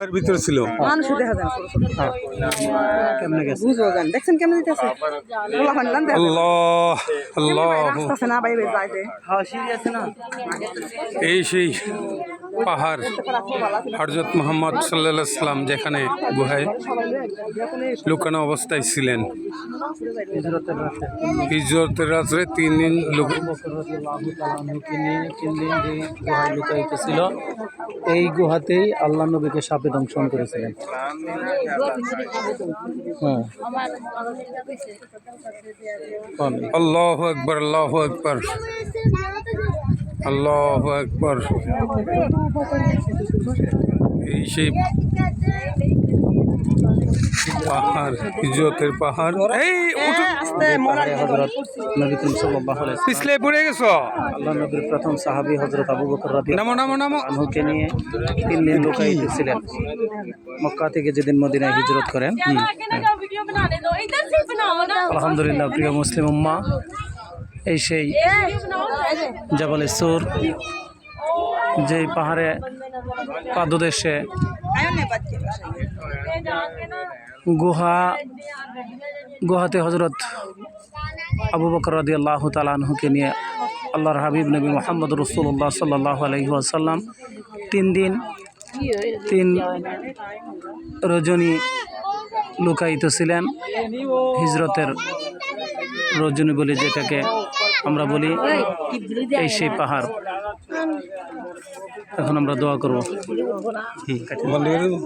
এর ভিতরে ছিল মানুষও দেখা যায় ছোট ছোট। কেমনে গেছে? বুঝবো জান দেখছেন কেমন দিতেছে বলা হয় না দেখা যায়। আল্লাহ আল্লাহ রাস্তা আছে না বাইরে যাইতে হ্যাঁ সিঁড়ি আছে না? এই সেই পাহাড় হযরত মুহাম্মদ সাল্লাল্লাহু আলাইহি সাল্লাম যেখানে গুহায় লুকানো অবস্থায় ছিলেন। হিজরতের রাতে হিজরতের রাত্রে 3 দিন বকর রাদিয়াল্লাহু তাআলা আনহুকে নিয়ে 3 দিন যে গুহায় লুকায়িত ছিল, এই গুহাতেই আল্লাহ নবীকে সাপে দংশন করেছিলেন। হ্যাঁ বলেন। আল্লাহু আকবার আল্লাহু আকবার আল্লাহু আকবার। এই সেই পাহাড় হিজরতের পাহাড়। এই উঠো পাহাড়ে হযরত নবী করিম সাল্লাল্লাহু আলাইহি ওয়াসাল্লাম পিছলে পড়ে গেছো। আল্লাহ নবীর প্রথম সাহাবী হযরত আবু বকর রাদিয়াল্লাহু নামো নামো নামো। আনহুকে নিয়ে 3 দিন লুকায়িত ছিলেন। মক্কা থেকে যেদিন মদিনায় হিজরত করেন। আলহামদুলিল্লাহ, প্রিয় মুসলিম উম্মাহ, এই সেই জাবালে সূর, যেই পাহাড়ে পাদদেশে গুহাতে হযরত আবু বকর রাদিয়াল্লাহু তাআলা আনহুকে নিয়ে আল্লাহর হাবিব নবী মুহাম্মদ রাসূলুল্লাহ সাল্লাল্লাহু আলাইহি ওয়াসাল্লাম 3 দিন 3 রজনী লুকায়িত ছিলেন। হিজরতের রজনী বলে যেটাকে আমরা বলি, এই সেই পাহাড়। এখন আমরা দোয়া করব। বন্ধ করে দেবো।